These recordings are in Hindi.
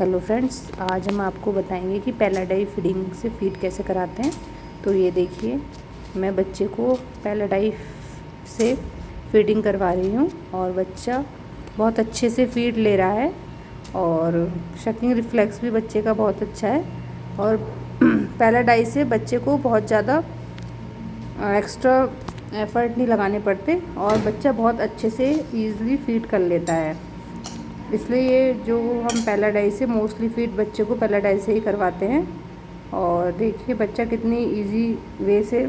हेलो फ्रेंड्स, आज हम आपको बताएंगे कि पैलाडाई फीडिंग से फीड कैसे कराते हैं। तो ये देखिए, मैं बच्चे को पैलाडाई से फीडिंग करवा रही हूँ और बच्चा बहुत अच्छे से फीड ले रहा है और शकिंग रिफ्लेक्स भी बच्चे का बहुत अच्छा है। और पैलाडाई से बच्चे को बहुत ज़्यादा एक्स्ट्रा एफ़र्ट नहीं लगाने पड़ते और बच्चा बहुत अच्छे से ईज़िली फीड कर लेता है। इसलिए ये जो हम पैलाडाई से मोस्टली फीड बच्चे को पैलाडाई से ही करवाते हैं। और देखिए बच्चा कितनी इजी वे से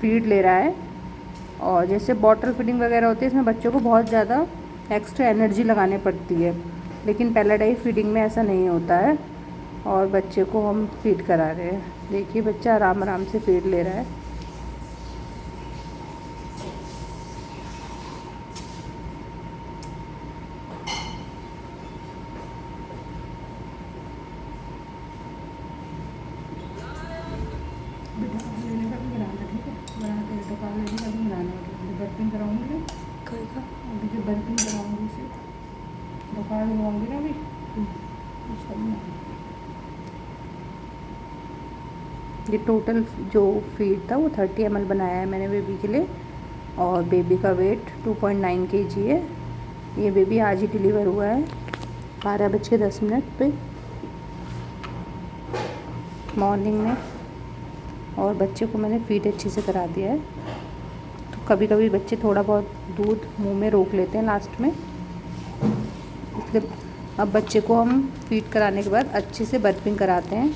फीड ले रहा है। और जैसे बॉटल फीडिंग वगैरह होती है, इसमें बच्चों को बहुत ज़्यादा एक्स्ट्रा एनर्जी लगानी पड़ती है, लेकिन पैलाडाई फीडिंग में ऐसा नहीं होता है और बच्चे को हम फीड करा रहे हैं। देखिए बच्चा आराम आराम से फीड ले रहा है। लेने का भी बनाना, ठीक है, बना के दुकान लेने का भी बनाना है। बर्पिंग कराऊंगी ना, अभी जो बर्पिंग कराऊंगी उसे दुकान लगाऊंगी ना, अभी उसका बनाना। ये टोटल जो फीड था वो 30 ml बनाया है मैंने बेबी के लिए। और बेबी का वेट 2.9 kg है। ये बेबी आज ही डिलीवर हुआ है 12:10 पे मॉर्निंग में। और बच्चे को मैंने फीड अच्छे से करा दिया है। तो कभी कभी बच्चे थोड़ा बहुत दूध मुंह में रोक लेते हैं लास्ट में, इसलिए अब बच्चे को हम फीड कराने के बाद अच्छे से बर्पिंग कराते हैं।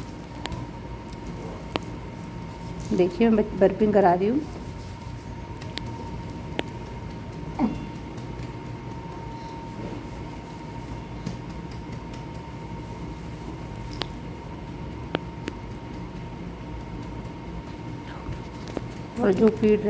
देखिए मैं बर्पिंग करा रही हूँ। और जो फीड